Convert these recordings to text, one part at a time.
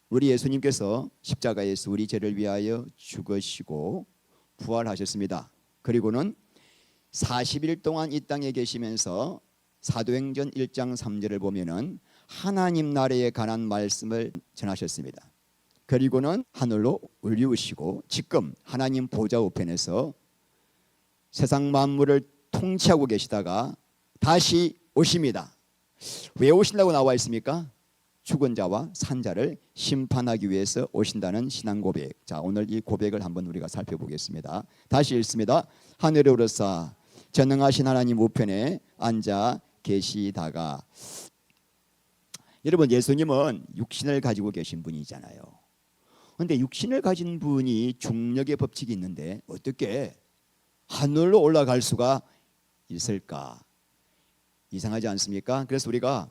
우리 예수님께서 십자가에서 우리 죄를 위하여 죽으시고 부활하셨습니다. 그리고는 40일 동안 이 땅에 계시면서 사도행전 1장 3절을 보면은 하나님 나라에 관한 말씀을 전하셨습니다. 그리고는 하늘로 올리우시고 지금 하나님 보좌 우편에서 세상 만물을 통치하고 계시다가 다시 오십니다. 왜 오신다고 나와 있습니까? 죽은 자와 산 자를 심판하기 위해서 오신다는 신앙 고백. 자, 오늘 이 고백을 한번 우리가 살펴보겠습니다. 다시 읽습니다. 하늘에 오르사 전능하신 하나님 우편에 앉아 계시다가. 여러분, 예수님은 육신을 가지고 계신 분이잖아요. 그런데 육신을 가진 분이 중력의 법칙이 있는데 어떻게 하늘로 올라갈 수가 있을까? 이상하지 않습니까? 그래서 우리가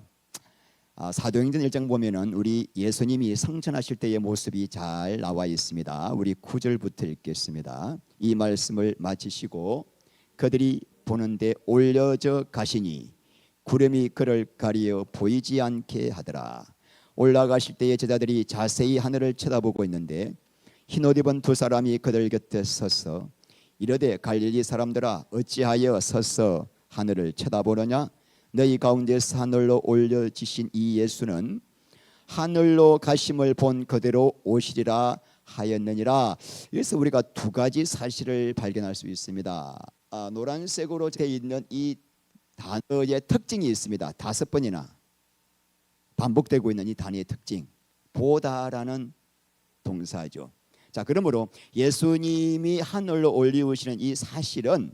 사도행전 1장 보면은 우리 예수님이 성천하실 때의 모습이 잘 나와 있습니다. 우리 9절부터 읽겠습니다. 이 말씀을 마치시고 그들이 보는데 올려져 가시니 구름이 그를 가리어 보이지 않게 하더라. 올라가실 때의 제자들이 자세히 하늘을 쳐다보고 있는데 흰옷 입은 두 사람이 그들 곁에 서서 이르되 갈릴리 사람들아 어찌하여 서서 하늘을 쳐다보느냐? 너희 가운데서 하늘로 올려지신 이 예수는 하늘로 가심을 본 그대로 오시리라 하였느니라. 그래서 우리가 두 가지 사실을 발견할 수 있습니다. 노란색으로 되어 있는 이 단어의 특징이 있습니다. 5번이나 반복되고 있는 이 단어의 특징, 보다라는 동사죠. 자, 그러므로 예수님이 하늘로 올리우시는 이 사실은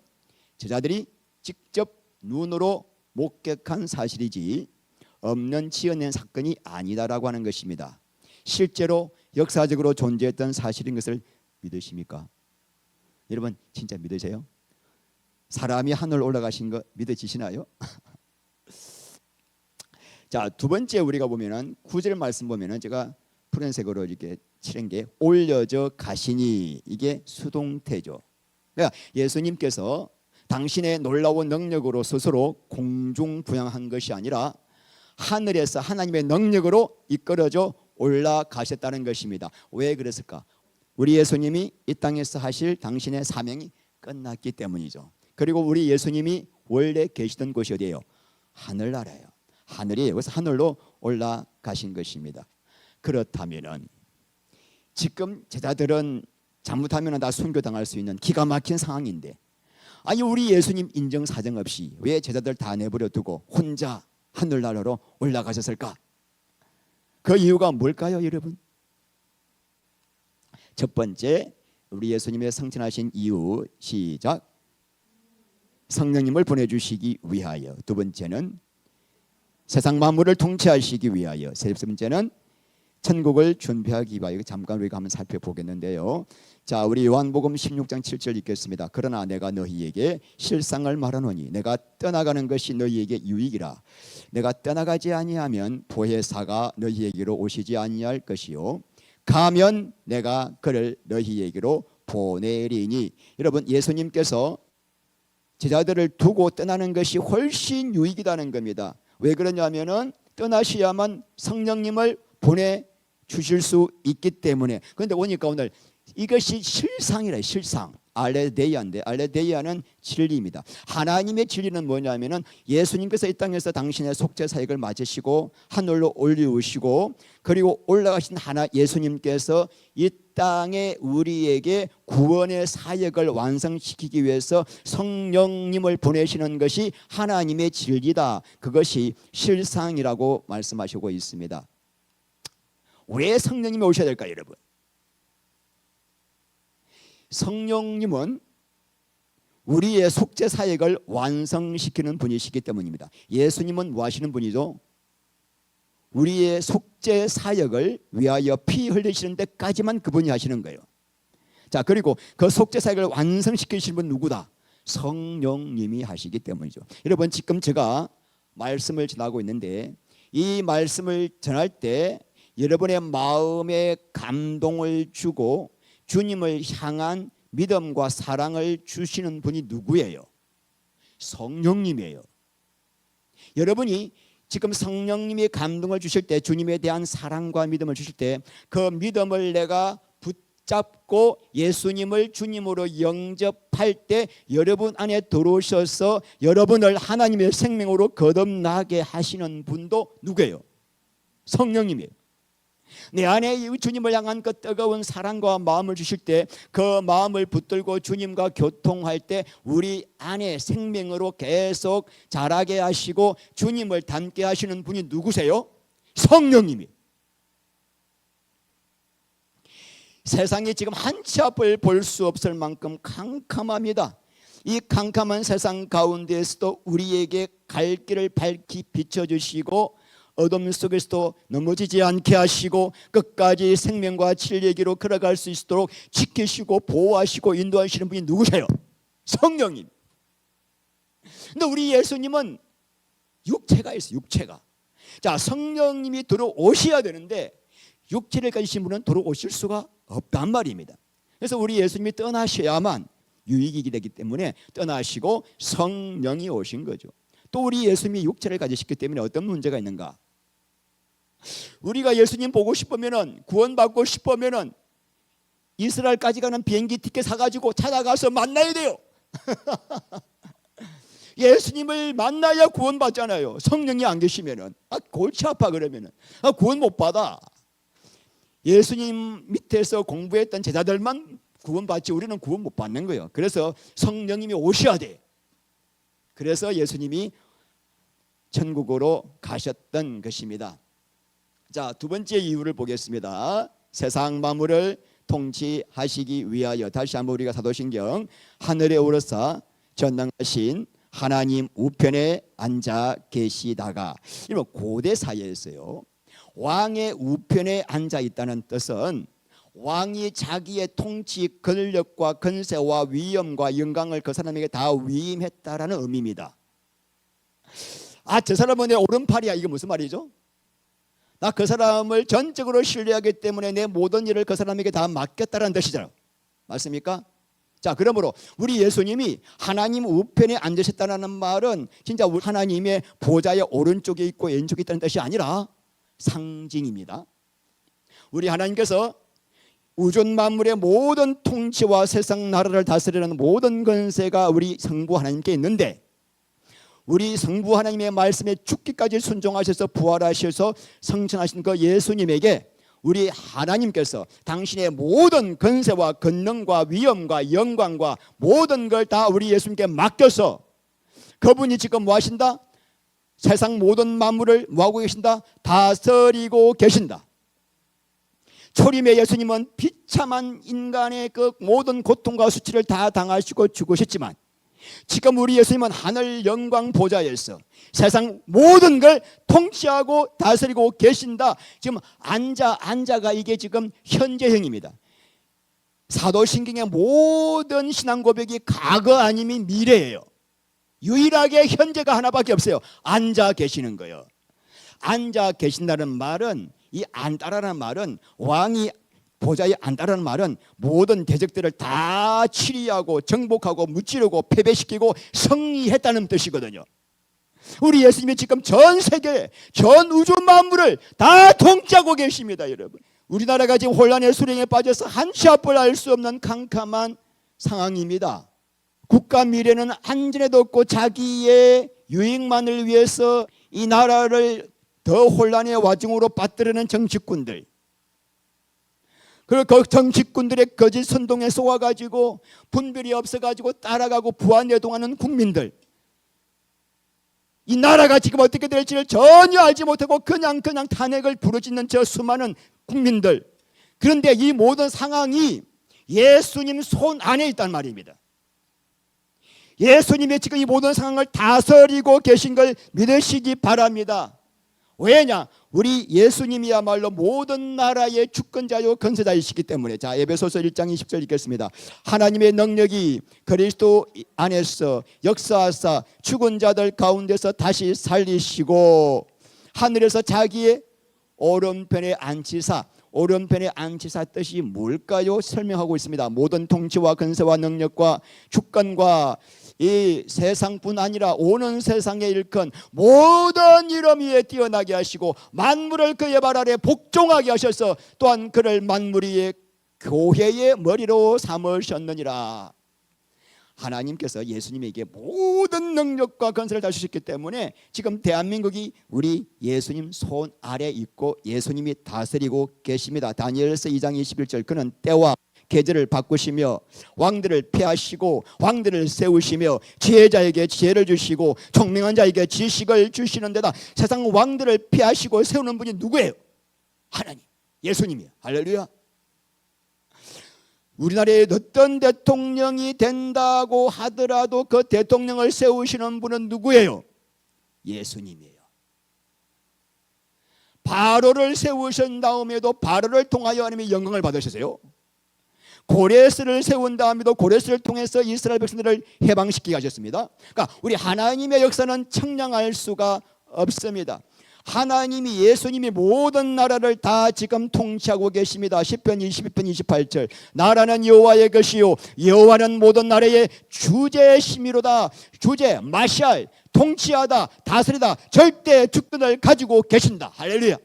제자들이 직접 눈으로 목격한 사실이지 없는 지어낸 사건이 아니다라고 하는 것입니다. 실제로 역사적으로 존재했던 사실인 것을 믿으십니까? 여러분 진짜 믿으세요? 사람이 하늘 올라가신 거 믿어지시나요? 자, 두 번째 우리가 보면은 9절 말씀 보면은 제가 푸른색으로 이렇게 칠한 게 올려져 가시니, 이게 수동태죠. 그러니까 예수님께서 당신의 놀라운 능력으로 스스로 공중부양한 것이 아니라 하늘에서 하나님의 능력으로 이끌어져 올라가셨다는 것입니다. 왜 그랬을까? 우리 예수님이 이 땅에서 하실 당신의 사명이 끝났기 때문이죠. 그리고 우리 예수님이 원래 계시던 곳이 어디예요? 하늘나라예요. 하늘이에요. 그래서 하늘로 올라가신 것입니다. 그렇다면은 지금 제자들은 잘못하면 다 순교당할 수 있는 기가 막힌 상황인데, 아니 우리 예수님 인정사정 없이 왜 제자들 다 내버려 두고 혼자 하늘나라로 올라가셨을까? 그 이유가 뭘까요, 여러분? 첫 번째, 우리 예수님의 성천하신 이유, 시작. 성령님을 보내주시기 위하여. 두 번째는 세상 만물을 통치하시기 위하여. 세 번째는 천국을 준비하기 위하여. 잠깐 우리가 한번 살펴보겠는데요. 자, 우리 요한복음 16장 7절 읽겠습니다. 그러나 내가 너희에게 실상을 말하노니 내가 떠나가는 것이 너희에게 유익이라. 내가 떠나가지 아니하면 보혜사가 너희에게로 오시지 아니할 것이요 가면 내가 그를 너희에게로 보내리니. 여러분, 예수님께서 제자들을 두고 떠나는 것이 훨씬 유익이라는 겁니다. 왜 그러냐면은 떠나셔야만 성령님을 보내주실 수 있기 때문에. 그런데 오니까 오늘 이것이 실상이라. 실상, 알레데이아인데, 알레데이아는 진리입니다. 하나님의 진리는 뭐냐면은 예수님께서 이 땅에서 당신의 속죄 사역을 마치시고 하늘로 올리우시고 그리고 올라가신 하나 예수님께서 이 땅에 우리에게 구원의 사역을 완성시키기 위해서 성령님을 보내시는 것이 하나님의 진리다. 그것이 실상이라고 말씀하시고 있습니다. 왜 성령님이 오셔야 될까요, 여러분? 성령님은 우리의 속죄 사역을 완성시키는 분이시기 때문입니다. 예수님은 뭐 하시는 분이죠? 우리의 속죄 사역을 위하여 피 흘리시는 데까지만 그분이 하시는 거예요. 자, 그리고 그 속죄 사역을 완성시키시는 분 누구다? 성령님이 하시기 때문이죠. 여러분, 지금 제가 말씀을 전하고 있는데 이 말씀을 전할 때 여러분의 마음에 감동을 주고 주님을 향한 믿음과 사랑을 주시는 분이 누구예요? 성령님이에요. 여러분이 지금 성령님이 감동을 주실 때, 주님에 대한 사랑과 믿음을 주실 때 그 믿음을 내가 붙잡고 예수님을 주님으로 영접할 때 여러분 안에 들어오셔서 여러분을 하나님의 생명으로 거듭나게 하시는 분도 누구예요? 성령님이에요. 내 안에 이 주님을 향한 그 뜨거운 사랑과 마음을 주실 때 그 마음을 붙들고 주님과 교통할 때 우리 안에 생명으로 계속 자라게 하시고 주님을 닮게 하시는 분이 누구세요? 성령님이에요. 세상이 지금 한 치 앞을 볼 수 없을 만큼 캄캄합니다. 이 캄캄한 세상 가운데에서도 우리에게 갈 길을 밝히 비춰주시고 어둠 속에서도 넘어지지 않게 하시고 끝까지 생명과 진리의 길로 걸어갈 수 있도록 지키시고 보호하시고 인도하시는 분이 누구세요? 성령님. 근데 우리 예수님은 육체가 있어요. 육체가. 자, 성령님이 들어오셔야 되는데 육체를 가지신 분은 들어오실 수가 없단 말입니다. 그래서 우리 예수님이 떠나셔야만 유익이 되기 때문에 떠나시고 성령이 오신 거죠. 또 우리 예수님이 육체를 가지셨기 때문에 어떤 문제가 있는가? 우리가 예수님 보고 싶으면은, 구원받고 싶으면은 이스라엘까지 가는 비행기 티켓 사가지고 찾아가서 만나야 돼요. 예수님을 만나야 구원받잖아요. 성령이 안 계시면은 골치 아파. 그러면은 구원 못 받아. 예수님 밑에서 공부했던 제자들만 구원받지 우리는 구원 못 받는 거예요. 그래서 성령님이 오셔야 돼. 그래서 예수님이 천국으로 가셨던 것입니다. 자, 두 번째 이유를 보겠습니다. 세상 만물을 통치하시기 위하여. 다시 한번 우리가 사도신경, 하늘에 오르사 전능하신 하나님 우편에 앉아 계시다가, 이런 고대 사회였어요. 왕의 우편에 앉아 있다는 뜻은 왕이 자기의 통치 권력과 권세와 위엄과 영광을 그 사람에게 다 위임했다라는 의미입니다. 아, 저 사람은 내 오른팔이야. 이게 무슨 말이죠? 나 그 사람을 전적으로 신뢰하기 때문에 내 모든 일을 그 사람에게 다 맡겼다는 뜻이잖아요. 맞습니까? 자, 그러므로 우리 예수님이 하나님 우편에 앉으셨다는 말은 진짜 하나님의 보좌의 오른쪽에 있고 왼쪽에 있다는 뜻이 아니라 상징입니다. 우리 하나님께서 우주 만물의 모든 통치와 세상 나라를 다스리는 모든 권세가 우리 성부 하나님께 있는데, 우리 성부 하나님의 말씀에 죽기까지 순종하셔서 부활하셔서 성천하신 그 예수님에게 우리 하나님께서 당신의 모든 권세와 권능과 위엄과 영광과 모든 걸 다 우리 예수님께 맡겨서 그분이 지금 뭐 하신다? 세상 모든 만물을 뭐 하고 계신다? 다스리고 계신다. 초림의 예수님은 비참한 인간의 그 모든 고통과 수치를 다 당하시고 죽으셨지만, 지금 우리 예수님은 하늘 영광 보좌에서 세상 모든 걸 통치하고 다스리고 계신다. 지금 앉아가 이게 지금 현재형입니다. 사도신경의 모든 신앙 고백이 과거 아니면 미래예요. 유일하게 현재가 하나밖에 없어요. 앉아 계시는 거예요. 앉아 계신다는 말은, 이 앉다라는 말은, 왕이 보좌에 앉다라는 말은 모든 대적들을 다 치리하고 정복하고 무찌르고 패배시키고 승리했다는 뜻이거든요. 우리 예수님이 지금 전 세계, 전 우주 만물을 다 통치하고 계십니다. 여러분, 우리나라가 지금 혼란의 수렁에 빠져서 한치 앞을 알 수 없는 캄캄한 상황입니다. 국가 미래는 안전에도 없고 자기의 유익만을 위해서 이 나라를 더 혼란의 와중으로 빠뜨리는 정치꾼들, 그리고 그 정치꾼들의 거짓 선동에 속아가지고 분별이 없어가지고 따라가고 부안내동하는 국민들, 이 나라가 지금 어떻게 될지를 전혀 알지 못하고 그냥 탄핵을 부르짖는 저 수많은 국민들, 그런데 이 모든 상황이 예수님 손 안에 있단 말입니다. 예수님이 지금 이 모든 상황을 다스리고 계신 걸 믿으시기 바랍니다. 왜냐? 우리 예수님이야말로 모든 나라의 주권자요 권세자이시기 때문에. 자, 에베소서 1장 20절 읽겠습니다. 하나님의 능력이 그리스도 안에서 역사하사 죽은 자들 가운데서 다시 살리시고 하늘에서 자기의 오른편에 앉히사. 오른편에 앉히사 뜻이 뭘까요? 설명하고 있습니다. 모든 통치와 권세와 능력과 주권과 이 세상뿐 아니라 오는 세상에 일컫 모든 이름 위에 뛰어나게 하시고 만물을 그의 발 아래 복종하게 하셔서 또한 그를 만물 위에 교회의 머리로 삼으셨느니라. 하나님께서 예수님에게 모든 능력과 건설을 다 주셨기 때문에 지금 대한민국이 우리 예수님 손 아래 있고 예수님이 다스리고 계십니다. 다니엘서 2장 21절 그는 때와 계절을 바꾸시며 왕들을 폐하시고 왕들을 세우시며 지혜자에게 지혜를 주시고 총명한 자에게 지식을 주시는 데다 세상 왕들을 폐하시고 세우는 분이 누구예요? 하나님, 예수님이에요. 할렐루야. 우리나라에 어떤 대통령이 된다고 하더라도 그 대통령을 세우시는 분은 누구예요? 예수님이에요. 바로를 세우신 다음에도 바로를 통하여 하나님이 영광을 받으셨어요. 고레스를 세운 다음에도 고레스를 통해서 이스라엘 백성들을 해방시키게 하셨습니다. 그러니까 우리 하나님의 역사는 청량할 수가 없습니다. 하나님이 예수님이 모든 나라를 다 지금 통치하고 계십니다. 시편 22편 28절 나라는 여호와의 것이요 여호와는 모든 나라의 주제심이로다. 주제 마샬 통치하다 다스리다 절대 주권을 가지고 계신다. 할렐루야.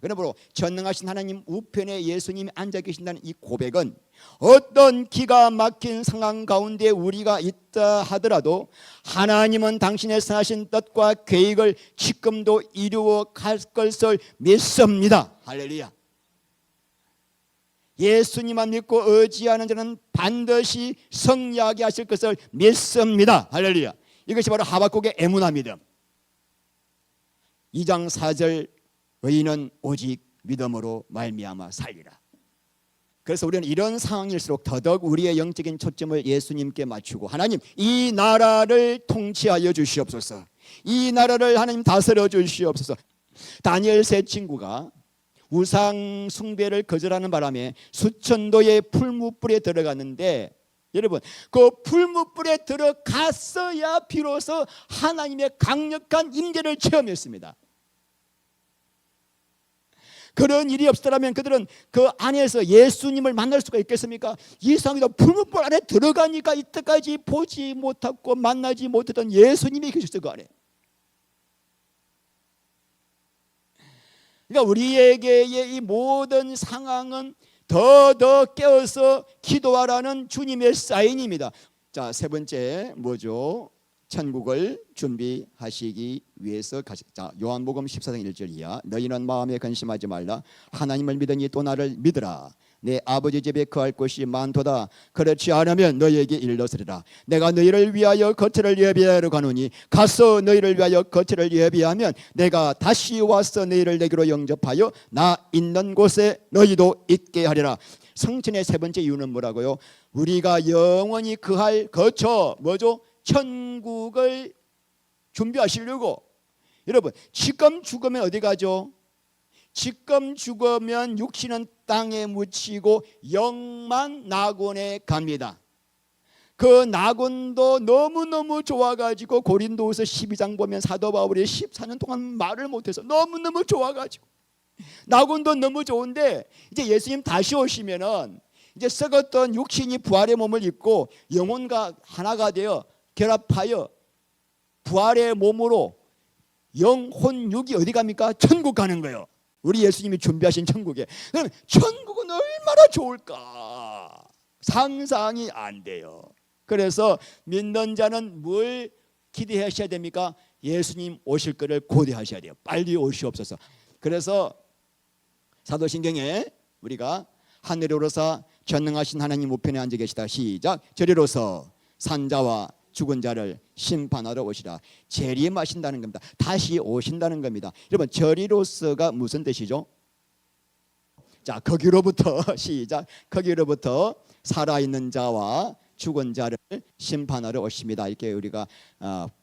그러므로 전능하신 하나님 우편에 예수님이 앉아 계신다는 이 고백은 어떤 기가 막힌 상황 가운데 우리가 있다 하더라도 하나님은 당신의 선하신 뜻과 계획을 지금도 이루어 갈 것을 믿습니다. 할렐루야. 예수님만 믿고 의지하는 자는 반드시 승리하게 하실 것을 믿습니다. 할렐루야. 이것이 바로 하박국의 애문화 믿음. 2장 4절 의인은 오직 믿음으로 말미암아 살리라. 그래서 우리는 이런 상황일수록 더더욱 우리의 영적인 초점을 예수님께 맞추고 하나님 이 나라를 통치하여 주시옵소서. 이 나라를 하나님 다스려 주시옵소서. 다니엘 세 친구가 우상 숭배를 거절하는 바람에 수천도의 풀무불에 들어갔는데 여러분 그 풀무불에 들어갔어야 비로소 하나님의 강력한 임재를 체험했습니다. 그런 일이 없었다면 그들은 그 안에서 예수님을 만날 수가 있겠습니까? 이상하게도 풀무불 안에 들어가니까 이때까지 보지 못하고 만나지 못했던 예수님이 계셨어요. 그 안에. 그러니까 우리에게의 이 모든 상황은 더 깨어서 기도하라는 주님의 사인입니다. 자, 세 번째 뭐죠? 천국을 준비하시기 위해서 자, 요한복음 14장 1절 이하 너희는 마음에 근심하지 말라 하나님을 믿으니 또 나를 믿으라. 내 아버지 집에 거할 곳이 많도다. 그렇지 않으면 너희에게 일러스리라. 내가 너희를 위하여 거처를 예비하러 가노니 가서 너희를 위하여 거처를 예비하면 내가 다시 와서 너희를 내게로 영접하여 나 있는 곳에 너희도 있게 하리라. 성천의 세 번째 이유는 뭐라고요? 우리가 영원히 거할 거처 뭐죠? 천국을 준비하시려고. 여러분 지금 죽으면 어디 가죠? 지금 죽으면 육신은 땅에 묻히고 영만 낙원에 갑니다. 그 낙원도 너무너무 좋아가지고 고린도후서 12장 보면 사도 바울이 14년 동안 말을 못해서 너무너무 좋아가지고 낙원도 너무 좋은데 이제 예수님 다시 오시면은 이제 썩었던 육신이 부활의 몸을 입고 영혼과 하나가 되어 결합하여 부활의 몸으로 영혼 육이 어디 갑니까? 천국 가는 거예요. 우리 예수님이 준비하신 천국에. 그럼 천국은 얼마나 좋을까? 상상이 안 돼요. 그래서 믿는 자는 뭘 기대하셔야 됩니까? 예수님 오실 것을 고대하셔야 돼요. 빨리 오시옵소서. 그래서 사도신경에 우리가 하늘에 오르사 전능하신 하나님 우편에 앉아 계시다. 시작. 저리로서 산자와 죽은 자를 심판하러 오시라. 재림하신다는 겁니다. 다시 오신다는 겁니다. 여러분 저리로서가 무슨 뜻이죠? 자, 거기로부터 시작. 거기로부터 살아있는 자와 죽은 자를 심판하러 오십니다. 이렇게 우리가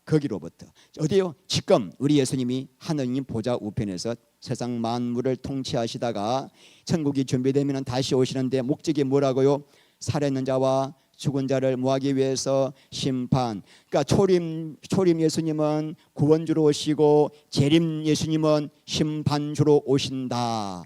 거기로부터 어디요? 지금 우리 예수님이 하느님 보좌 우편에서 세상 만물을 통치하시다가 천국이 준비되면 다시 오시는데 목적이 뭐라고요? 살아있는 자와 죽은 자를 모하기 위해서 심판. 그러니까 초림 예수님은 구원주로 오시고 재림 예수님은 심판주로 오신다.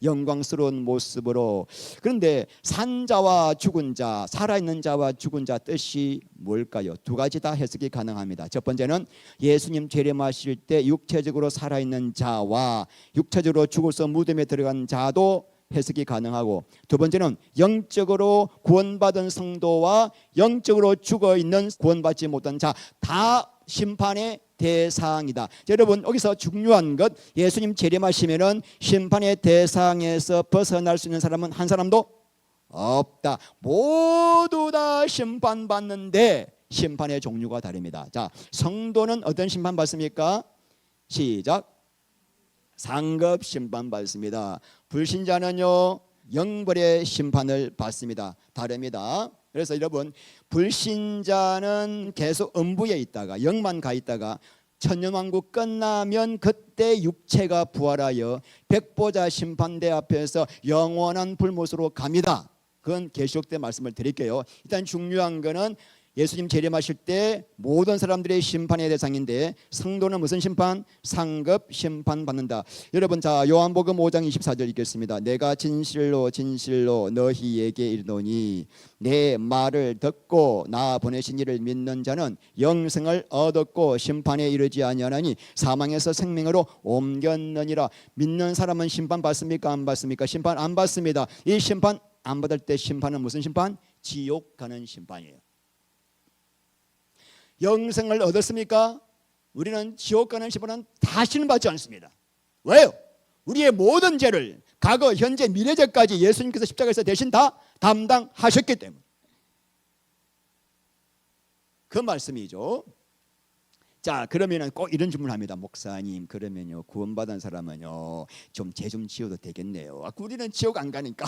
영광스러운 모습으로. 그런데 산 자와 죽은 자, 살아있는 자와 죽은 자 뜻이 뭘까요? 두 가지 다 해석이 가능합니다. 첫 번째는 예수님 재림하실 때 육체적으로 살아있는 자와 육체적으로 죽어서 무덤에 들어간 자도 해석이 가능하고, 두 번째는 영적으로 구원받은 성도와 영적으로 죽어있는 구원받지 못한 자 다 심판의 대상이다. 여러분, 여기서 중요한 것, 예수님 재림하시면은 심판의 대상에서 벗어날 수 있는 사람은 한 사람도 없다. 모두 다 심판받는데 심판의 종류가 다릅니다. 자, 성도는 어떤 심판 받습니까? 시작. 상급 심판 받습니다. 불신자는요, 영벌의 심판을 받습니다. 다릅니다. 그래서 여러분, 불신자는 계속 음부에 있다가 영만 가 있다가 천년왕국 끝나면 그때 육체가 부활하여 백보자 심판대 앞에서 영원한 불못으로 갑니다. 그건 계시록 때 말씀을 드릴게요. 일단 중요한 거는 예수님 재림하실 때 모든 사람들의 심판의 대상인데, 성도는 무슨 심판? 상급 심판 받는다. 여러분, 자, 요한복음 5장 24절 읽겠습니다. 내가 진실로 진실로 너희에게 이르노니 내 말을 듣고 나 보내신 이를 믿는 자는 영생을 얻었고 심판에 이르지 아니하나니 사망에서 생명으로 옮겼느니라. 믿는 사람은 심판 받습니까? 안 받습니까? 심판 안 받습니다. 이 심판 안 받을 때 심판은 무슨 심판? 지옥 가는 심판이에요. 영생을 얻었습니까? 우리는 지옥 가는 심판은 다시는 받지 않습니다. 왜요? 우리의 모든 죄를 과거, 현재, 미래죄까지 예수님께서 십자가에서 대신 다 담당하셨기 때문에. 그 말씀이죠. 자, 그러면은 꼭 이런 질문을 합니다. 목사님, 그러면요, 구원받은 사람은요, 좀 죄 좀 지어도 되겠네요. 우리는 지옥 안 가니까.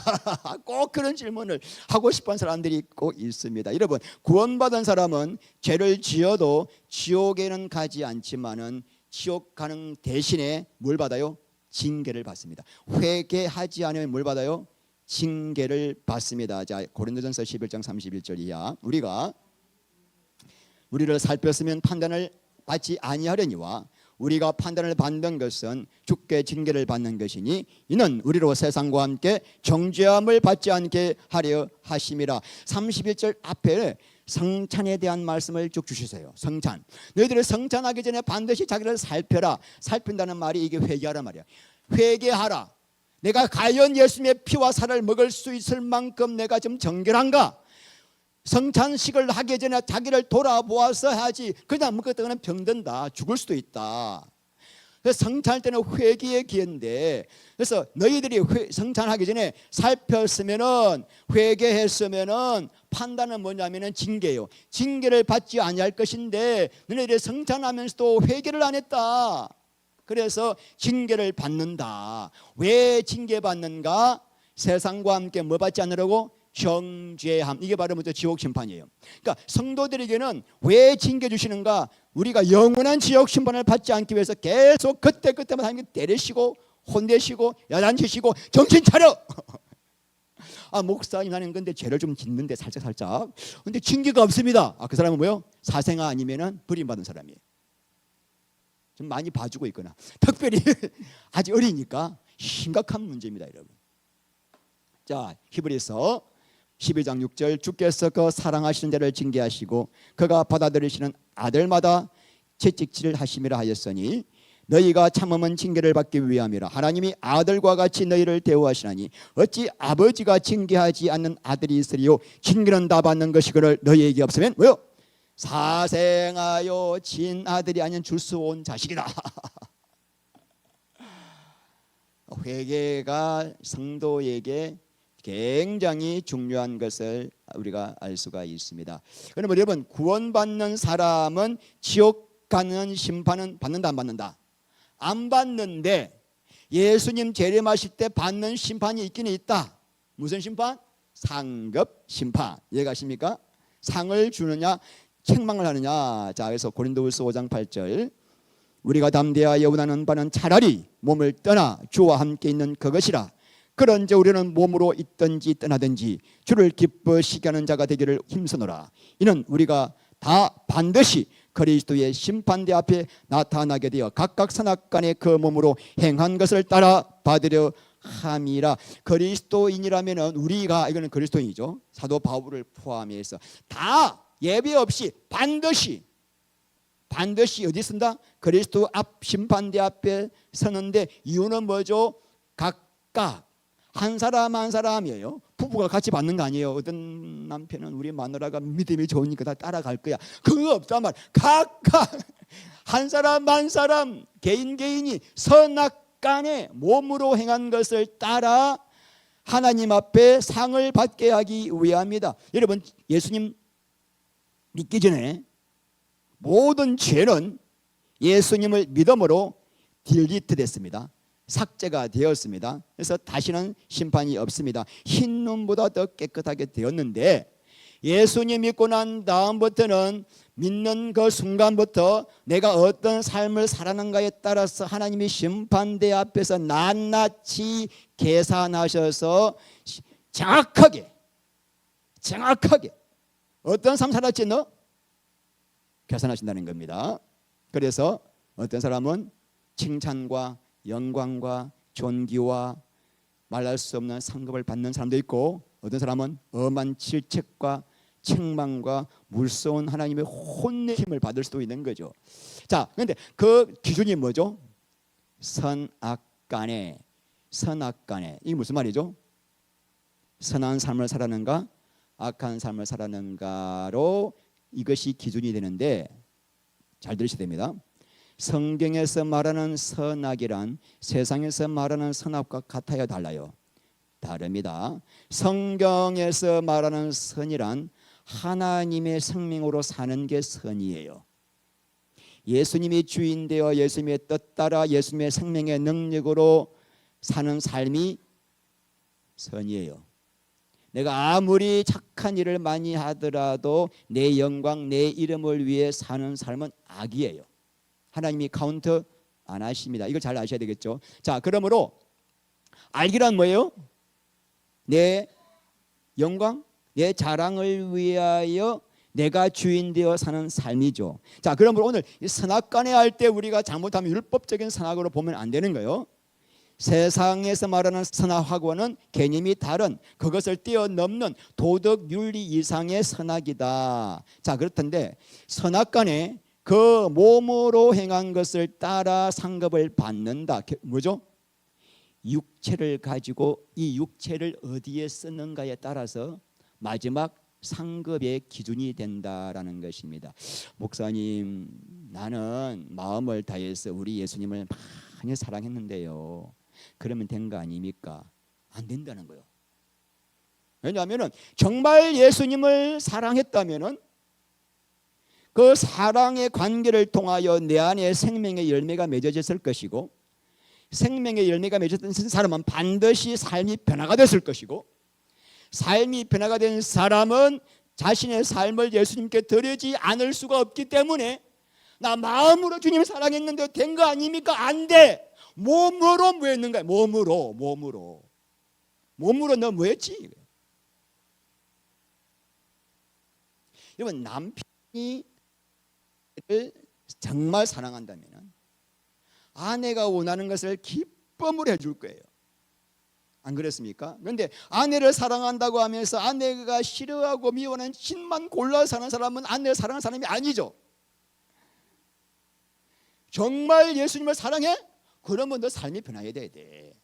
꼭 그런 질문을 하고 싶은 사람들이 꼭 있습니다. 여러분, 구원받은 사람은 죄를 지어도 지옥에는 가지 않지만은 지옥 가는 대신에 뭘 받아요? 징계를 받습니다. 회개하지 않으면 뭘 받아요? 징계를 받습니다. 자, 고린도전서 11장 31절 이하. 우리를 살폈으면 판단을 받지 아니하려니와 우리가 판단을 받는 것은 주께 징계를 받는 것이니 이는 우리로 세상과 함께 정죄함을 받지 않게 하려 하심이라. 31절 앞에 성찬에 대한 말씀을 쭉 주시세요. 성찬, 너희들이 성찬하기 전에 반드시 자기를 살펴라. 살핀다는 말이 이게 회개하라 말이야. 회개하라. 내가 과연 예수님의 피와 살을 먹을 수 있을 만큼 내가 좀 정결한가? 성찬식을 하기 전에 자기를 돌아보아서 해야지. 그냥 먹었다가는 병든다, 죽을 수도 있다. 그래서 성찬할 때는 회개의 기회인데, 그래서 너희들이 성찬하기 전에 살폈으면은, 회개했으면은 판단은 뭐냐면은 징계요. 징계를 받지 아니할 것인데 너희들이 성찬하면서도 회개를 안 했다. 그래서 징계를 받는다. 왜 징계받는가? 세상과 함께 뭐 받지 않으려고? 정죄함. 이게 바로 뭐죠? 지옥 심판이에요. 그러니까 성도들에게는 왜 징계 주시는가? 우리가 영원한 지옥 심판을 받지 않기 위해서 계속 그때마다 하나님 때리시고 혼내시고 야단치시고 정신 차려. 아, 목사님, 나는 근데 죄를 좀 짓는데 살짝 근데 징계가 없습니다. 그 사람은 뭐요? 사생아 아니면은 버림받은 사람이에요. 좀 많이 봐주고 있거나 특별히 아직 어리니까 심각한 문제입니다, 여러분. 자, 히브리서 12장 6절, 주께서 그 사랑하시는 자를 징계하시고 그가 받아들이시는 아들마다 채찍질을 하심이라 하였으니 너희가 참음은 징계를 받기 위함이라. 하나님이 아들과 같이 너희를 대우하시나니 어찌 아버지가 징계하지 않는 아들이 있으리요? 징계는 다 받는 것이거늘 너희에게 없으면 뭐요? 사생하여 진 아들이 아닌 줄수온 자식이다. 회개가 성도에게 굉장히 중요한 것을 우리가 알 수가 있습니다. 그러면 여러분, 구원받는 사람은 지옥 가는 심판은 받는다 안 받는다? 안 받는데 예수님 재림하실 때 받는 심판이 있기는 있다. 무슨 심판? 상급 심판. 이해가십니까? 상을 주느냐 책망을 하느냐. 자, 그래서 고린도후서 5장 8절, 우리가 담대하여 원하는 바는 차라리 몸을 떠나 주와 함께 있는 그것이라. 그런즉 우리는 몸으로 있든지 떠나든지 주를 기쁘시게 하는 자가 되기를 힘쓰노라. 이는 우리가 다 반드시 그리스도의 심판대 앞에 나타나게 되어 각각 선악간에 그 몸으로 행한 것을 따라 받으려 함이라. 그리스도인이라면은 우리가, 이거는 그리스도인이죠, 사도 바울을 포함해서 다 예배 없이 반드시 어디 쓴다? 그리스도 앞 심판대 앞에 서는데, 이유는 뭐죠? 각각 한 사람 한 사람이에요. 부부가 같이 받는 거 아니에요. 어떤 남편은 우리 마누라가 믿음이 좋으니까 다 따라갈 거야, 그거 없단 말. 각각 한 사람 한 사람 개인이 선악간에 몸으로 행한 것을 따라 하나님 앞에 상을 받게 하기 위함이다. 여러분, 예수님 믿기 전에 모든 죄는 예수님을 믿음으로 딜리트 됐습니다. 삭제가 되었습니다. 그래서 다시는 심판이 없습니다. 흰 눈보다 더 깨끗하게 되었는데, 예수님 믿고 난 다음부터는 믿는 그 순간부터 내가 어떤 삶을 살아가는가에 따라서 하나님이 심판대 앞에서 낱낱이 계산하셔서 정확하게 어떤 삶 살았지 너? 계산하신다는 겁니다. 그래서 어떤 사람은 칭찬과 영광과 존귀와 말할 수 없는 상급을 받는 사람도 있고, 어떤 사람은 엄한 질책과 책망과 물소원 하나님의 혼내힘을 받을 수도 있는 거죠. 자, 그런데 그 기준이 뭐죠? 선악간에. 이게 무슨 말이죠? 선한 삶을 살았는가, 악한 삶을 살았는가로 이것이 기준이 되는데, 잘 들으셔야 됩니다. 성경에서 말하는 선악이란 세상에서 말하는 선악과 같아요, 달라요? 다릅니다. 성경에서 말하는 선이란 하나님의 생명으로 사는 게 선이에요. 예수님이 주인 되어 예수님의 뜻 따라 예수님의 생명의 능력으로 사는 삶이 선이에요. 내가 아무리 착한 일을 많이 하더라도 내 영광, 내 이름을 위해 사는 삶은 악이에요. 하나님이 카운트 안 하십니다. 이걸 잘 아셔야 되겠죠. 자, 그러므로 알기란 뭐예요? 내 영광, 내 자랑을 위하여 내가 주인 되어 사는 삶이죠. 자, 그러므로 오늘 선악간에 할 때 우리가 잘못하면 율법적인 선악으로 보면 안 되는 거예요. 세상에서 말하는 선악하고는 개념이 다른, 그것을 뛰어넘는 도덕 윤리 이상의 선악이다. 자, 그렇던데 선악간에 그 몸으로 행한 것을 따라 상급을 받는다. 뭐죠? 육체를 가지고 이 육체를 어디에 쓰는가에 따라서 마지막 상급의 기준이 된다라는 것입니다. 목사님, 나는 마음을 다해서 우리 예수님을 많이 사랑했는데요, 그러면 된 거 아닙니까? 안 된다는 거예요. 왜냐하면 정말 예수님을 사랑했다면 그 사랑의 관계를 통하여 내 안에 생명의 열매가 맺어졌을 것이고, 생명의 열매가 맺어진 사람은 반드시 삶이 변화가 됐을 것이고, 삶이 변화가 된 사람은 자신의 삶을 예수님께 드리지 않을 수가 없기 때문에, 나 마음으로 주님을 사랑했는데 된 거 아닙니까? 안 돼. 몸으로 뭐 했는가? 몸으로 너 뭐 했지? 여러분, 남편이 정말 사랑한다면 아내가 원하는 것을 기쁨으로 해줄 거예요. 안 그렇습니까? 그런데 아내를 사랑한다고 하면서 아내가 싫어하고 미워하는 신만 골라 사는 사람은 아내를 사랑하는 사람이 아니죠. 정말 예수님을 사랑해? 그러면 너 삶이 변화해야 돼.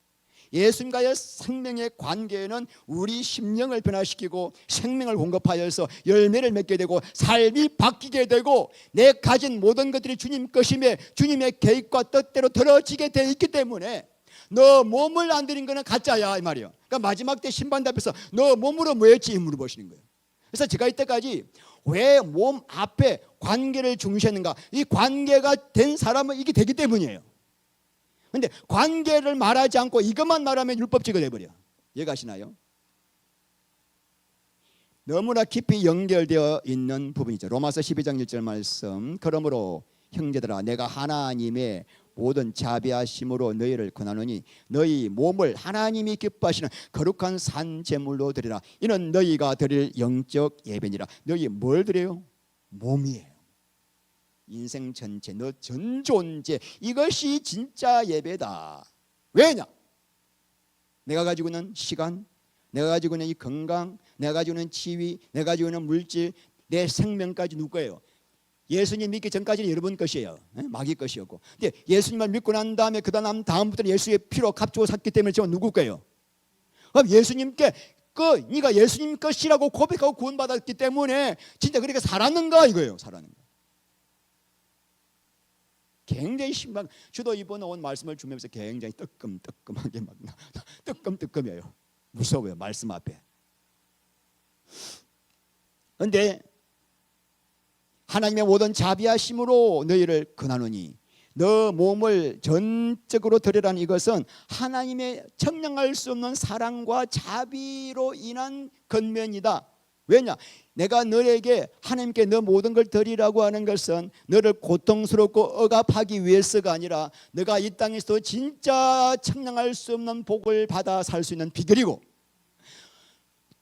예수님과의 생명의 관계는 우리 심령을 변화시키고 생명을 공급하여서 열매를 맺게 되고 삶이 바뀌게 되고 내 가진 모든 것들이 주님 것임에 주님의 계획과 뜻대로 들어지게 돼 있기 때문에, 너 몸을 안 드린 거는 가짜야 이 말이에요. 그러니까 마지막 때 심판대 앞에서 너 몸으로 뭐 했지 물어보시는 거예요. 그래서 제가 이때까지 왜 몸 앞에 관계를 중시했는가, 이 관계가 된 사람은 이게 되기 때문이에요. 그런데 관계를 말하지 않고 이것만 말하면 율법적이 돼버려. 이해가시나요? 너무나 깊이 연결되어 있는 부분이죠. 로마서 12장 1절 말씀, 그러므로 형제들아 내가 하나님의 모든 자비하심으로 너희를 권하노니 너희 몸을 하나님이 기뻐하시는 거룩한 산 제물로 드리라. 이는 너희가 드릴 영적 예배니라. 너희 뭘 드려요? 몸이에요. 인생 전체, 너 전 존재, 이것이 진짜 예배다. 왜냐? 내가 가지고 있는 시간, 내가 가지고 있는 이 건강, 내가 가지고 있는 지위, 내가 가지고 있는 물질, 내 생명까지 누구 거예요? 예수님 믿기 전까지는 여러분 것이에요. 마귀 것이었고. 근데 예수님을 믿고 난 다음에 그 다음부터는 예수의 피로 값주고 샀기 때문에 저는 누구 거예요? 그럼 예수님께 네가 예수님 것이라고 고백하고 구원받았기 때문에 진짜 그렇게 살았는가 이거예요. 살았는가. 굉장히 신방. 저도 이번에 온 말씀을 주면서 굉장히 뜨끔뜨끔하게 막 뜨끔뜨끔해요. 무서워요. 말씀 앞에. 그런데 하나님의 모든 자비하심으로 너희를 권하노니 너 몸을 전적으로 드리라는 이것은 하나님의 청량할 수 없는 사랑과 자비로 인한 권면이다. 왜냐? 내가 너에게 하나님께 너 모든 걸 드리라고 하는 것은 너를 고통스럽고 억압하기 위해서가 아니라 너가 이 땅에서 진짜 청량할 수 없는 복을 받아 살 수 있는 비결이고,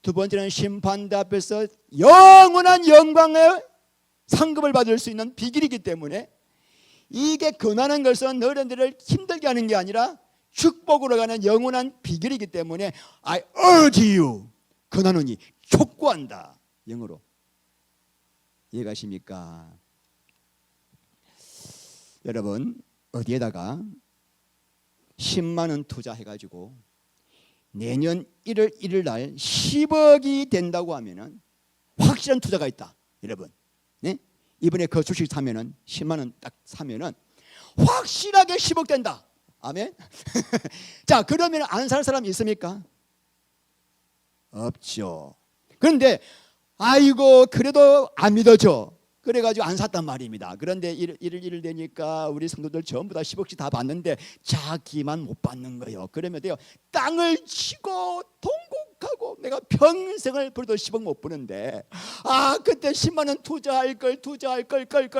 두 번째는 심판대 앞에서 영원한 영광의 상급을 받을 수 있는 비결이기 때문에 이게 권하는 것은 너희들을 힘들게 하는 게 아니라 축복으로 가는 영원한 비결이기 때문에 I urge you, 권하노니, 촉구한다. 영어로 이해가십니까? 여러분 어디에다가 10만 원 투자해가지고 내년 1월 1일 날 10억이 된다고 하면은 확실한 투자가 있다. 여러분, 네? 이번에 그 주식 사면은 10만 원 딱 사면은 확실하게 10억 된다. 아멘. 자, 그러면 안 살 사람 있습니까? 없죠. 그런데 아이고 그래도 안 믿어져. 그래가지고 안 샀단 말입니다. 그런데 1일 되니까 우리 성도들 전부 다 10억씩 다 받는데 자기만 못 받는 거예요. 그러면 돼요. 땅을 치고 통곡하고 내가 평생을 벌어도 10억 못 버는데 그때 10만 원 투자할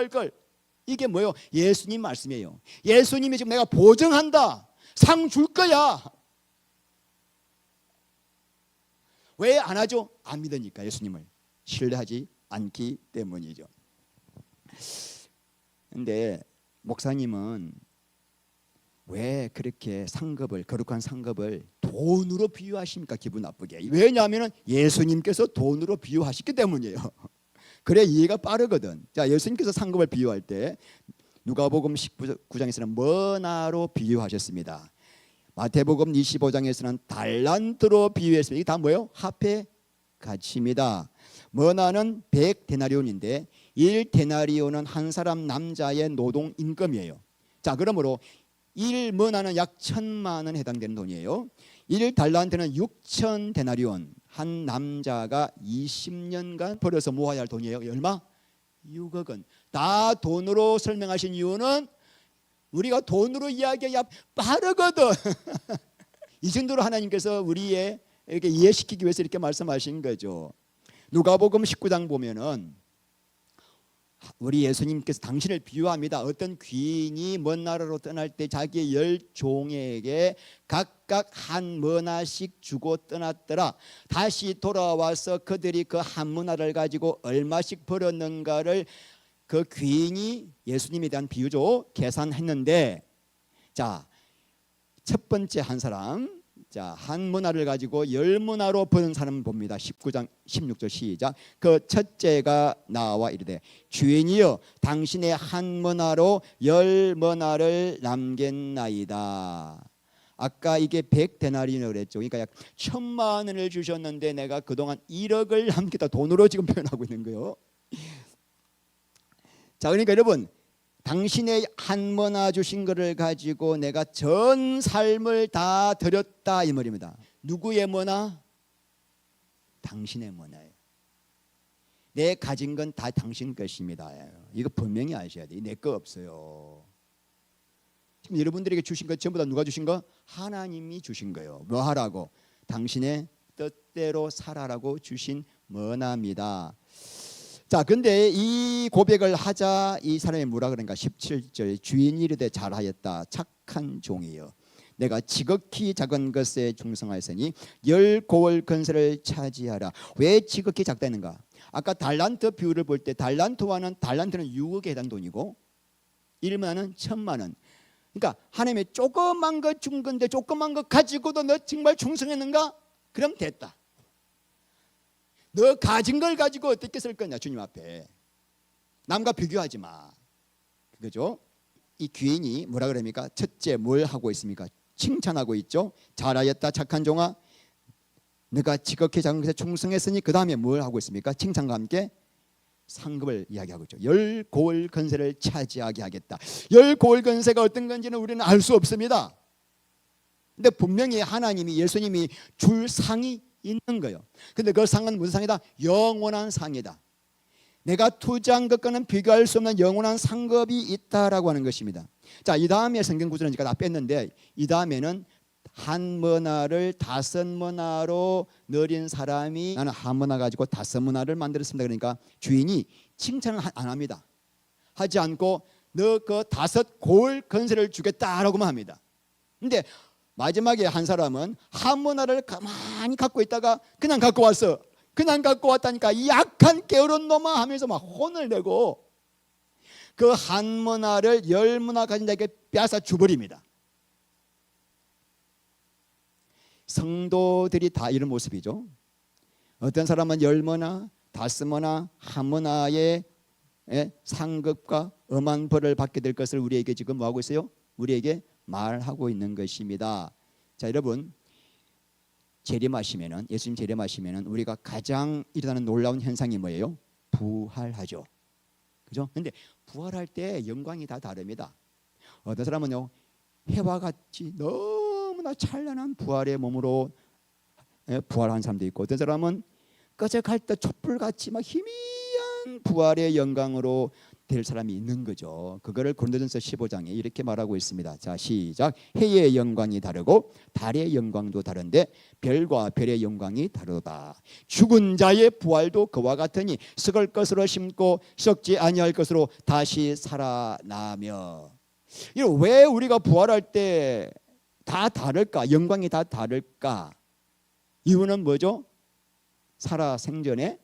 걸. 이게 뭐예요? 예수님 말씀이에요. 예수님이 지금 내가 보증한다. 상 줄 거야. 왜 안 하죠? 안 믿으니까. 예수님을 신뢰하지 않기 때문이죠. 근데 목사님은 왜 그렇게 상급을, 거룩한 상급을 돈으로 비유하십니까? 기분 나쁘게. 왜냐하면 예수님께서 돈으로 비유하셨기 때문이에요. 그래 이해가 빠르거든. 자, 예수님께서 상급을 비유할 때 누가복음 19장에서는 머나로 비유하셨습니다. 마태복음 25장에서는 달란트로 비유했습니다. 이게 다 뭐예요? 화폐 가치입니다. 머나는 100데나리온인데 1데나리온은 한 사람 남자의 노동 임금이에요. 자, 그러므로 1머나는 약 1,000만 원 해당되는 돈이에요. 1달란트는 6,000데나리온, 한 남자가 20년간 벌어서 모아야 할 돈이에요. 얼마? 6억 원. 다 돈으로 설명하신 이유는 우리가 돈으로 이야기해야 빠르거든. 이 정도로 하나님께서 우리의 이렇게 이해시키기 위해서 이렇게 말씀하신 거죠. 누가복음 19장 보면은 우리 예수님께서 당신을 비유합니다. 어떤 귀인이 먼 나라로 떠날 때 자기의 10종에게 각각 한 머나씩 주고 떠났더라. 다시 돌아와서 그들이 그 한 머나를 가지고 얼마씩 벌었는가를 그 귀인이, 예수님에 대한 비유죠, 계산했는데, 자, 첫 번째 한 사람, 자, 한 머나를 가지고 10머나로 버는 사람을 봅니다. 19장 16절 시작. 그 첫째가 나와 이르되 주인이여 당신의 한 머나로 10머나를 남겼나이다. 아까 이게 100데나리온이라고 그랬죠. 그러니까 약 1,000만 원을 주셨는데 내가 그동안 1억을 남겼다. 돈으로 지금 표현하고 있는 거예요. 자, 그러니까 여러분, 당신의 한 머나 주신 것을 가지고 내가 전 삶을 다 드렸다 이 말입니다. 누구의 머나? 당신의 머나예요. 내 가진 건 다 당신 것입니다. 이거 분명히 아셔야 돼요. 내 거 없어요. 지금 여러분들에게 주신 것 전부 다 누가 주신 거? 하나님이 주신 거예요. 뭐 하라고? 당신의 뜻대로 살아라고 주신 머나입니다. 자, 근데 이 고백을 하자 이 사람이 뭐라 그런가? 17절 주인이 이르되 잘하였다 착한 종이여 내가 지극히 작은 것에 충성하였으니 10고을 건설을 차지하라. 왜 지극히 작다 했는가? 아까 달란트 비율을 볼 때 달란트는 6억에 해당 돈이고 1만원은 1,000만 원. 그러니까 하나님의 조그만 것 준 건데 조그만 것 가지고도 너 정말 충성했는가? 그럼 됐다. 너 가진 걸 가지고 어떻게 쓸 거냐 주님 앞에. 남과 비교하지 마. 그죠? 이 귀인이 뭐라 그럽니까? 첫째 뭘 하고 있습니까? 칭찬하고 있죠. 잘하였다 착한 종아, 내가 지극히 작은 것에 충성했으니 그 다음에 뭘 하고 있습니까? 칭찬과 함께 상급을 이야기하고 있죠. 열 고을 건세를 차지하게 하겠다. 열 고을 건세가 어떤 건지는 우리는 알 수 없습니다. 근데 분명히 하나님이, 예수님이 줄 상이 있는 거예요. 근데 그 상은 무슨 상이다? 영원한 상이다. 내가 투자한 것과는 비교할 수 없는 영원한 상급이 있다라고 하는 것입니다. 자, 이 다음에 성경 구절은 제가 다 뺐는데, 이 다음에는 한 머나를 5머나로 늘린 사람이 나는 한 머나 가지고 5머나를 만들었습니다. 그러니까 주인이 칭찬을 안 합니다. 하지 않고 너 그 5고을 건세를 주겠다라고만 합니다. 근데 마지막에 한 사람은 한 머나를 가만히 갖고 있다가 그냥 갖고 왔어. 그냥 갖고 왔다니까 이 약한 게으른 놈아 하면서 막 혼을 내고 그 한 머나를 10머나 가진 자에게 빼앗아 주버립니다. 성도들이 다 이런 모습이죠. 어떤 사람은 10머나, 5머나, 한 머나의 상급과 엄한 벌을 받게 될 것을 우리에게 지금 뭐하고 있어요? 우리에게 말하고 있는 것입니다. 자, 여러분, 재림하시면은, 예수님 재림하시면은 우리가 가장 일어나는 놀라운 현상이 뭐예요? 부활하죠. 그죠? 근데 부활할 때 영광이 다 다릅니다. 어떤 사람은요, 해와 같이 너무나 찬란한 부활의 몸으로 부활한 사람도 있고, 어떤 사람은 꺼져갈 때 촛불같이 막 희미한 부활의 영광으로 될 사람이 있는 거죠. 그거를 고린도전서 15장에 이렇게 말하고 있습니다. 자, 시작. 해의 영광이 다르고 달의 영광도 다른데 별과 별의 영광이 다르다. 죽은 자의 부활도 그와 같으니 썩을 것으로 심고 썩지 아니할 것으로 다시 살아나며. 왜 우리가 부활할 때 다 다를까? 영광이 다 다를까? 이유는 뭐죠? 살아 생전에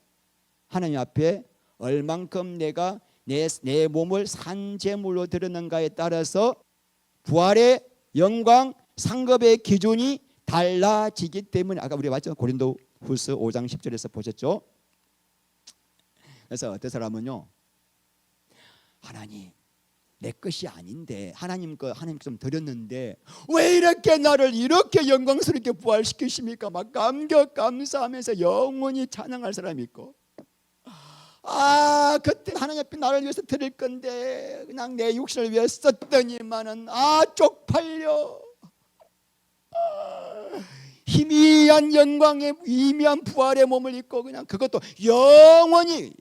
하나님 앞에 얼만큼 내가 내 몸을 산제물로 드렸는가에 따라서 부활의 영광, 상급의 기준이 달라지기 때문에, 아까 우리 봤죠? 고린도후서 5장 10절에서 보셨죠? 그래서 어떤 사람은요, 하나님 내 것이 아닌데 하나님 거 하나님께 좀 드렸는데 왜 이렇게 나를 이렇게 영광스럽게 부활시키십니까? 막 감격 감사하면서 영원히 찬양할 사람이 있고, 그때 하나님 앞에 나를 위해서 드릴 건데 그냥 내 육신을 위해 썼더니만은 쪽팔려. 희미한 영광의 위미한 부활의 몸을 입고 그냥 그것도 영원히,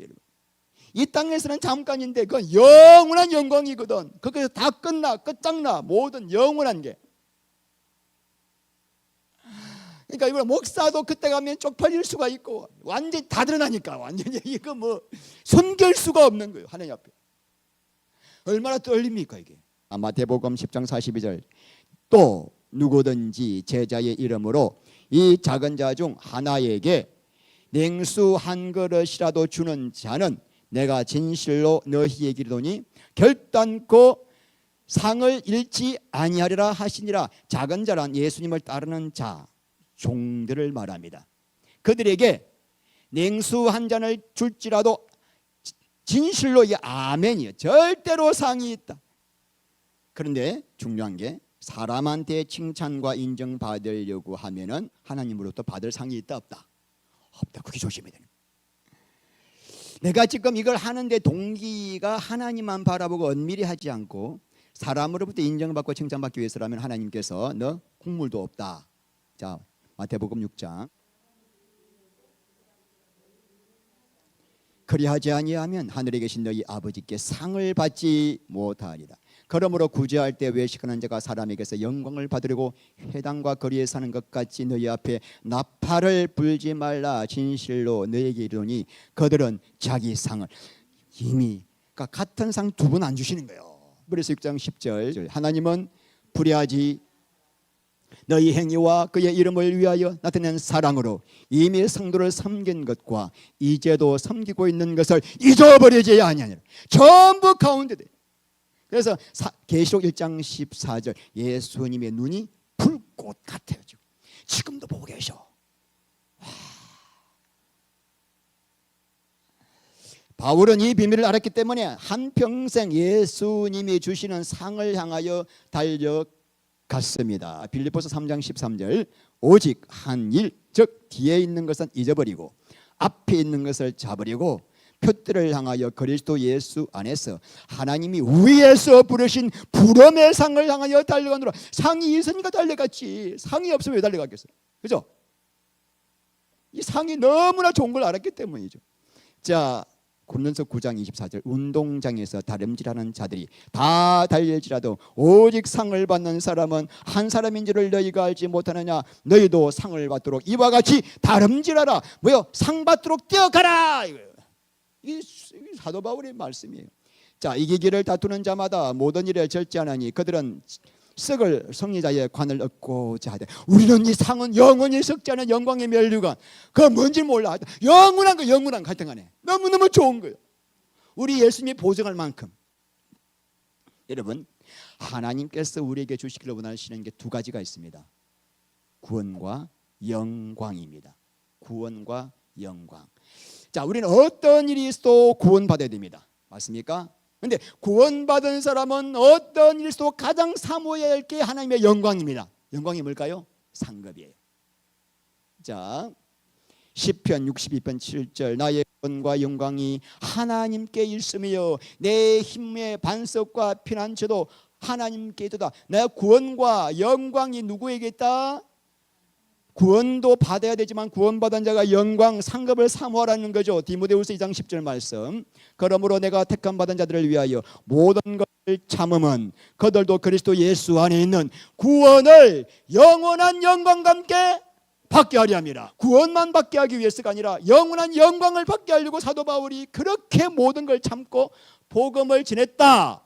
이 땅에서는 잠깐인데 그건 영원한 영광이거든. 거기서 다 끝장나 모든 영원한 게. 그러니까 이거 목사도 그때 가면 쪽팔릴 수가 있고 완전히 다 드러나니까 완전히 이거 뭐 숨길 수가 없는 거예요. 하나님 앞에 얼마나 떨립니까 이게. 마태복음 10장 42절, 또 누구든지 제자의 이름으로 이 작은 자 중 하나에게 냉수 한 그릇이라도 주는 자는 내가 진실로 너희에게 이르노니 결단코 상을 잃지 아니하리라 하시니라. 작은 자란 예수님을 따르는 자, 종들을 말합니다. 그들에게 냉수 한 잔을 줄지라도 진실로 이 아멘이요, 절대로 상이 있다. 그런데 중요한 게 사람한테 칭찬과 인정받으려고 하면은 하나님으로부터 받을 상이 있다 없다? 없다. 그게 조심해야 돼요. 내가 지금 이걸 하는데 동기가 하나님만 바라보고 은밀히 하지 않고 사람으로부터 인정받고 칭찬받기 위해서라면 하나님께서 너 국물도 없다. 자, 마태복음 6장. 그리하지 아니하면 하늘에 계신 너희 아버지께 상을 받지 못하리라. 그러므로 구제할 때 외식하는 자가 사람에게서 영광을 받으려고 회당과 거리에 사는 것 같이 너희 앞에 나팔을 불지 말라. 진실로 너희에게 이르노니 그들은 자기 상을 이미, 그러니까 같은 상 두 번 안 주시는 거예요. 그래서 6장 10절, 하나님은 불의하지 너희 행위와 그의 이름을 위하여 나타낸 사랑으로 이미 성도를 섬긴 것과 이제도 섬기고 있는 것을 잊어버리지 아니하니라. 전부 가운데 돼. 그래서 계시록 1장 14절 예수님의 눈이 불꽃 같아요. 지금도 보고 계셔. 바울은 이 비밀을 알았기 때문에 한평생 예수님이 주시는 상을 향하여 달려갔습니다. 빌립보서 3장 13절 오직 한 일, 즉 뒤에 있는 것은 잊어버리고 앞에 있는 것을 잡으려고 표대를 향하여 그리스도 예수 안에서 하나님이 위에서 부르신 부름의 상을 향하여 달려가노라. 상이 있으니까 달려갔지. 상이 없으면 왜 달려갔겠어요? 그죠? 이 상이 너무나 좋은 걸 알았기 때문이죠. 자, 고린도서 9장 24절 운동장에서 다름질하는 자들이 다 달릴지라도 오직 상을 받는 사람은 한 사람인 줄을 너희가 알지 못하느냐. 너희도 상을 받도록 이와 같이 다름질하라. 뭐요? 상 받도록 뛰어가라. 이게 사도 바울의 말씀이에요. 자, 이기기를 다투는 자마다 모든 일에 절제하나니 그들은 썩을 성리자의 관을 얻고자 하되 우리는 이 상은 영원히 썩지 않은 영광의 면류관 그거 뭔지 몰라. 영원한 거 영원한 거 하여튼간에 너무너무 좋은 거예요. 우리 예수님이 보증할 만큼. 여러분, 하나님께서 우리에게 주시기를 원하시는 게 두 가지가 있습니다. 구원과 영광입니다. 구원과 영광. 자, 우리는 어떤 일이 있어도 구원받아야 됩니다. 맞습니까? 근데 구원받은 사람은 어떤 일도 가장 사모해야 할 게 하나님의 영광입니다. 영광이 뭘까요? 상급이에요. 자, 시편 62편 7절 나의 구원과 영광이 하나님께 있으며 내 힘의 반석과 피난처도 하나님께 있도다. 내 구원과 영광이 누구에게 있다? 구원도 받아야 되지만 구원받은 자가 영광, 상급을 사모하라는 거죠. 디모데후서 2장 10절 말씀. 그러므로 내가 택함 받은 자들을 위하여 모든 것을 참음은 그들도 그리스도 예수 안에 있는 구원을 영원한 영광과 함께 받게 하려 합니다. 구원만 받게 하기 위해서가 아니라 영원한 영광을 받게 하려고 사도 바울이 그렇게 모든 걸 참고 복음을 전했다.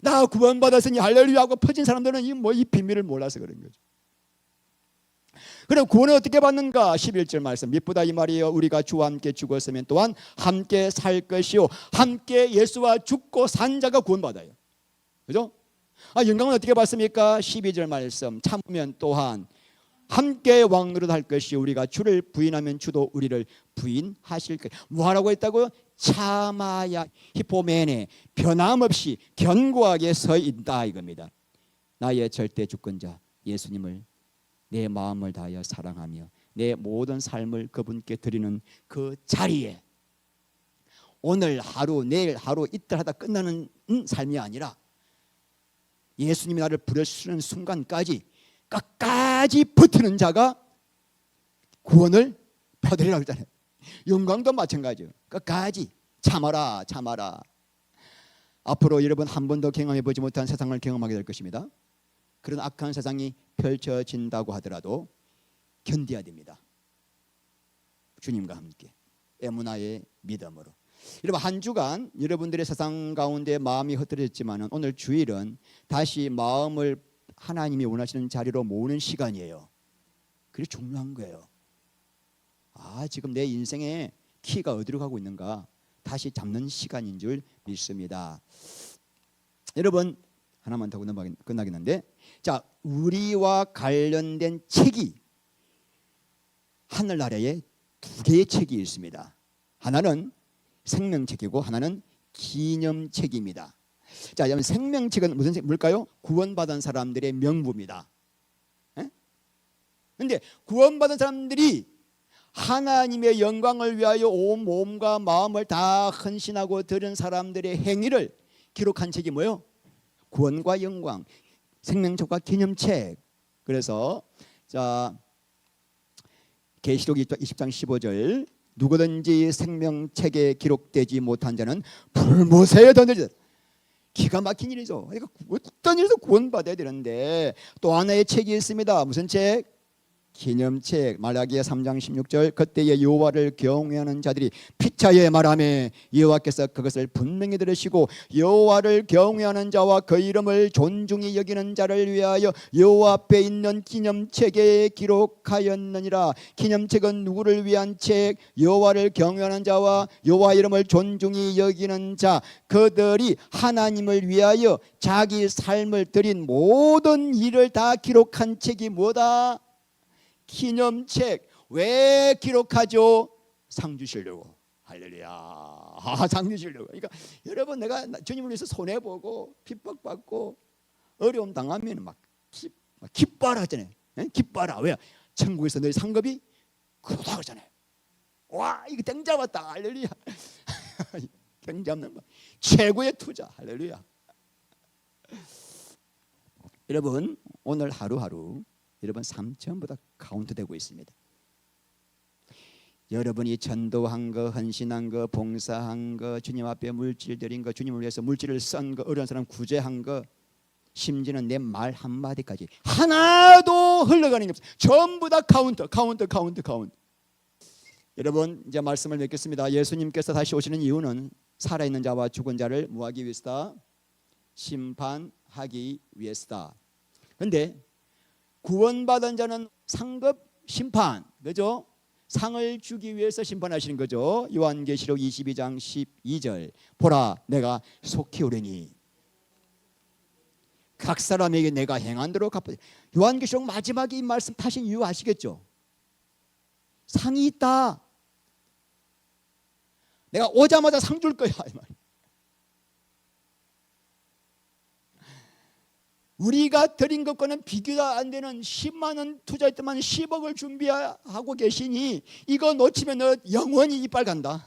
나 구원받았으니 할렐루야 하고 퍼진 사람들은 이 비밀을 몰라서 그런 거죠. 그럼 구원을 어떻게 받는가? 11절 말씀. 미쁘다 이 말이에요. 우리가 주와 함께 죽었으면 또한 함께 살 것이요 함께 예수와 죽고 산 자가 구원받아요. 그죠? 영광은 어떻게 받습니까? 12절 말씀. 참으면 또한 함께 왕노릇 할 것이요 우리가 주를 부인하면 주도 우리를 부인하실 것이요. 뭐하라고 했다고요? 참아야 히포메네 변함없이 견고하게 서 있다 이겁니다. 나의 절대 주권자 예수님을 내 마음을 다하여 사랑하며 내 모든 삶을 그분께 드리는 그 자리에 오늘 하루 내일 하루 이틀 하다 끝나는 삶이 아니라 예수님이 나를 부르시는 순간까지 끝까지 버티는 자가 구원을 받으리라고 했잖아요. 영광도 마찬가지예요. 끝까지 참아라 참아라. 앞으로 여러분 한 번도 경험해보지 못한 세상을 경험하게 될 것입니다. 그런 악한 세상이 펼쳐진다고 하더라도 견뎌야 됩니다. 주님과 함께 에무나의 믿음으로. 여러분 한 주간 여러분들의 세상 가운데 마음이 흩어졌지만 오늘 주일은 다시 마음을 하나님이 원하시는 자리로 모으는 시간이에요. 그게 중요한 거예요. 지금 내 인생의 키가 어디로 가고 있는가 다시 잡는 시간인 줄 믿습니다. 여러분 하나만 더 끝나겠는데, 자, 우리와 관련된 책이 하늘 아래에 두 개의 책이 있습니다. 하나는 생명책이고 하나는 기념책입니다. 자, 여러분 생명책은 무슨 책? 뭘까요? 구원받은 사람들의 명부입니다. 그런데 구원받은 사람들이 하나님의 영광을 위하여 온 몸과 마음을 다 헌신하고 들은 사람들의 행위를 기록한 책이 뭐예요? 구원과 영광, 생명책과 기념책. 그래서 자 계시록 20장 15절 누구든지 생명책에 기록되지 못한 자는 불못에 던져진다. 기가 막힌 일이죠. 그러니까 어떤 일에서 구원받아야 되는데 또 하나의 책이 있습니다. 무슨 책? 기념책 말라기야 3장 16절 그때에 여호와를 경외하는 자들이 피차에 말하매 여호와께서 그것을 분명히 들으시고 여호와를 경외하는 자와 그 이름을 존중히 여기는 자를 위하여 여호와 앞에 있는 기념책에 기록하였느니라. 기념책은 누구를 위한 책? 여호와를 경외하는 자와 여호와 이름을 존중히 여기는 자, 그들이 하나님을 위하여 자기 삶을 드린 모든 일을 다 기록한 책이 뭐다? 기념책. 왜 기록하죠? 상 주시려고. 할렐루야. 상 주시려고. 그러니까 여러분, 내가 주님을 위해서 손해보고 핍박받고 어려움 당하면 막 기뻐하라 하잖아요. 기뻐하라. 왜? 천국에서 너희 상급이 크다 그러잖아요. 와, 이거 땡 잡았다. 할렐루야. 땡 잡는 거 최고의 투자. 할렐루야. 여러분, 오늘 하루하루 여러분 삶 전부 다 카운트되고 있습니다. 여러분이 전도한 거, 헌신한 거, 봉사한 거, 주님 앞에 물질 드린 거, 주님을 위해서 물질을 쓴 거, 어려운 사람 구제한 거, 심지어는 내 말 한마디까지 하나도 흘러가는 게 없어요. 전부 다 카운트. 여러분, 이제 말씀을 맺겠습니다. 예수님께서 다시 오시는 이유는 살아있는 자와 죽은 자를 뭐하기 위해서다? 심판하기 위해서다. 그런데 구원받은 자는 상급 심판, 그죠? 상을 주기 위해서 심판하시는 거죠. 요한계시록 22장 12절 보라 내가 속히 오려니 각 사람에게 내가 행한 대로 갚아. 요한계시록 마지막에 이 말씀 하신 이유 아시겠죠? 상이 있다. 내가 오자마자 상 줄 거야 이 말. 우리가 드린 것과는 비교가 안 되는 10만 원 투자했더만 10억을 준비하고 계시니 이거 놓치면 너 영원히 이빨 간다.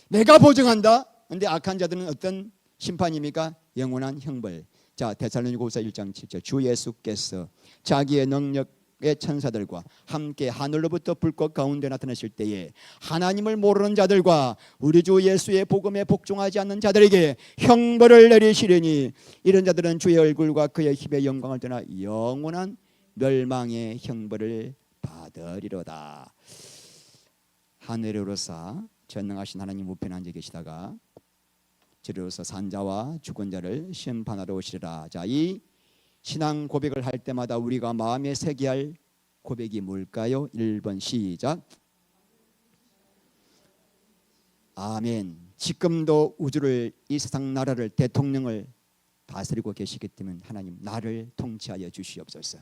내가 보증한다. 그런데 악한 자들은 어떤 심판입니까? 영원한 형벌. 자, 데살로니가후서 1장 7절 주 예수께서 자기의 능력의 천사들과 함께 하늘로부터 불꽃 가운데 나타나실 때에 하나님을 모르는 자들과 우리 주 예수의 복음에 복종하지 않는 자들에게 형벌을 내리시려니 이런 자들은 주의 얼굴과 그의 힘의 영광을 떠나 영원한 멸망의 형벌을 받으리로다. 하늘에 오르사 전능하신 하나님 우편에 앉아 계시다가 저리로서 산자와 죽은 자를 심판하러 오시리라. 자, 이 신앙 고백을 할 때마다 우리가 마음에 새겨야 할 고백이 뭘까요? 1번 시작. 아멘. 지금도 우주를, 이 세상 나라를, 대통령을 다스리고 계시기 때문에 하나님 나를 통치하여 주시옵소서.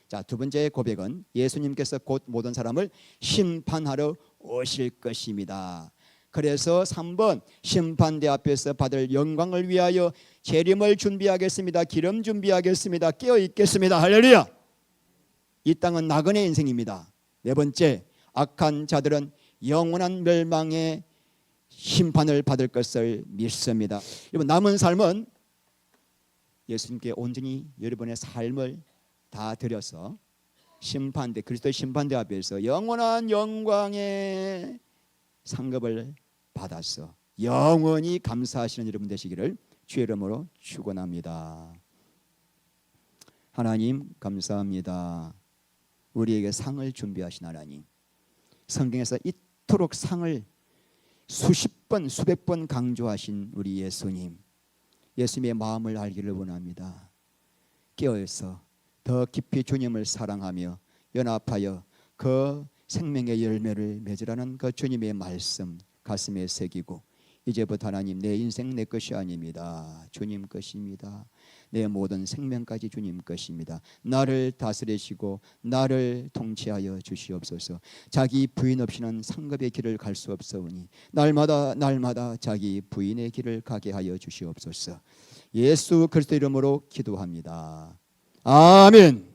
자, 두 번째 고백은 예수님께서 곧 모든 사람을 심판하러 오실 것입니다. 그래서 3번 심판대 앞에서 받을 영광을 위하여 재림을 준비하겠습니다. 기름 준비하겠습니다. 깨어 있겠습니다. 할렐루야. 이 땅은 나그네 인생입니다. 네 번째, 악한 자들은 영원한 멸망의 심판을 받을 것을 믿습니다. 여러분, 남은 삶은 예수님께 온전히 여러분의 삶을 다 드려서 심판대, 그리스도의 심판대 앞에서 영원한 영광의 상급을 받아서 영원히 감사하시는 여러분 되시기를 주의 이름으로 축원합니다. 하나님 감사합니다. 우리에게 상을 준비하신 하나님, 성경에서 이토록 상을 수십 번 수백 번 강조하신 우리 예수님, 예수님의 마음을 알기를 원합니다. 깨어서 더 깊이 주님을 사랑하며 연합하여 그 생명의 열매를 맺으라는 그 주님의 말씀 가슴에 새기고, 이제부터 하나님 내 인생 내 것이 아닙니다. 주님 것입니다. 내 모든 생명까지 주님 것입니다. 나를 다스리시고 나를 통치하여 주시옵소서. 자기 부인 없이는 상급의 길을 갈 수 없사오니 날마다 자기 부인의 길을 가게 하여 주시옵소서. 예수 그리스도 이름으로 기도합니다. 아멘.